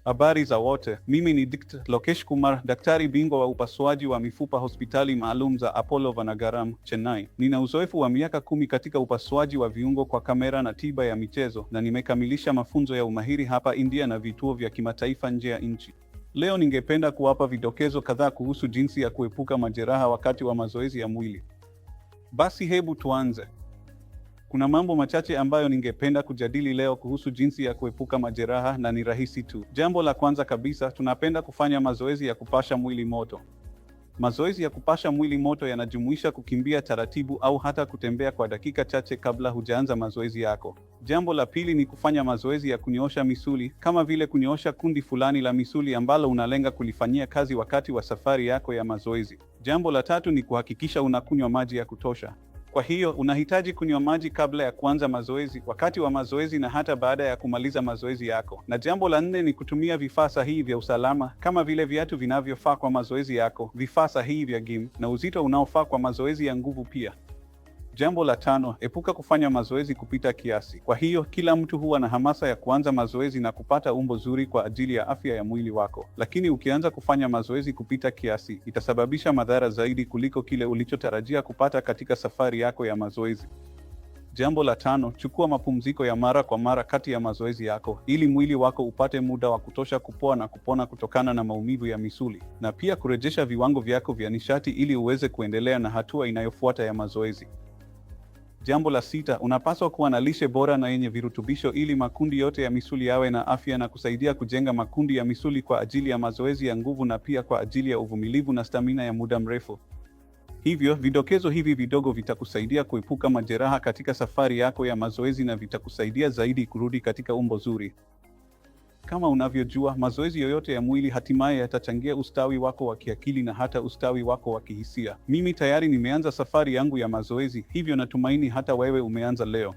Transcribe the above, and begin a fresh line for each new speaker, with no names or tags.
Habari za wote, mimi ni Dkt. Lokesh Kumar, daktari bingwa wa upasuaji wa mifupa hospitali maalum za Apollo Vanagaram, Chennai. Nina uzoefu wa miaka 10 katika upasuaji wa viungo kwa kamera na tiba ya michezo, na nimekamilisha mafunzo ya umahiri hapa India na vituo vya kimataifa nje ya nchi. Leo ningependa kuwapa vidokezo kadhaa kuhusu jinsi ya kuepuka majeraha wakati wa mazoezi ya mwili. Basi hebu tuanze. Kuna mambo machache ambayo ningependa kujadili leo kuhusu jinsi ya kuepuka majeraha, na ni rahisi tu. Jambo la kwanza kabisa, tunapenda kufanya mazoezi ya kupasha mwili moto. Mazoezi ya kupasha mwili moto yanajumuisha kukimbia taratibu au hata kutembea kwa dakika chache kabla hujaanza mazoezi yako. Jambo la pili ni kufanya mazoezi ya kunyoosha misuli, kama vile kunyoosha kundi fulani la misuli ambalo unalenga kulifanyia kazi wakati wa safari yako ya mazoezi. Jambo la tatu ni kuhakikisha unakunywa maji ya kutosha. Kwa hiyo unahitaji kunywa maji kabla ya kuanza mazoezi, wakati wa mazoezi na hata baada ya kumaliza mazoezi yako. Na jambo la nne ni kutumia vifaa sahihi vya usalama, kama vile viatu vinavyofaa kwa mazoezi yako, vifaa sahihi vya gym na uzito unaofaa kwa mazoezi ya nguvu pia. Jambo la tano, epuka kufanya mazoezi kupita kiasi. Kwa hiyo kila mtu huwa na hamasa ya kuanza mazoezi na kupata umbo zuri kwa ajili ya afya ya mwili wako. Lakini ukianza kufanya mazoezi kupita kiasi, itasababisha madhara zaidi kuliko kile ulichotarajia kupata katika safari yako ya mazoezi. Jambo la tano, chukua mapumziko ya mara kwa mara kati ya mazoezi yako, ili mwili wako upate muda wa kutosha kupoa na kupona kutokana na maumivu ya misuli, na pia kurejesha viwango vyako vya nishati ili uweze kuendelea na hatua inayofuata ya mazoezi. Jambo la sita, unapaswa kuwa na lishe bora na yenye virutubisho ili makundi yote ya misuli yawe na afya na kusaidia kujenga makundi ya misuli kwa ajili ya mazoezi ya nguvu na pia kwa ajili ya uvumilivu na stamina ya muda mrefu. Hivyo, vidokezo hivi vidogo vitakusaidia kuepuka majeraha katika safari yako ya mazoezi na vitakusaidia zaidi kurudi katika umbo zuri. Kama unavyojua, mazoezi yoyote ya mwili hatimaye yatachangia ustawi wako wa kiakili na hata ustawi wako wa kihisia. Mimi tayari nimeanza safari yangu ya mazoezi, hivyo natumaini hata wewe umeanza leo.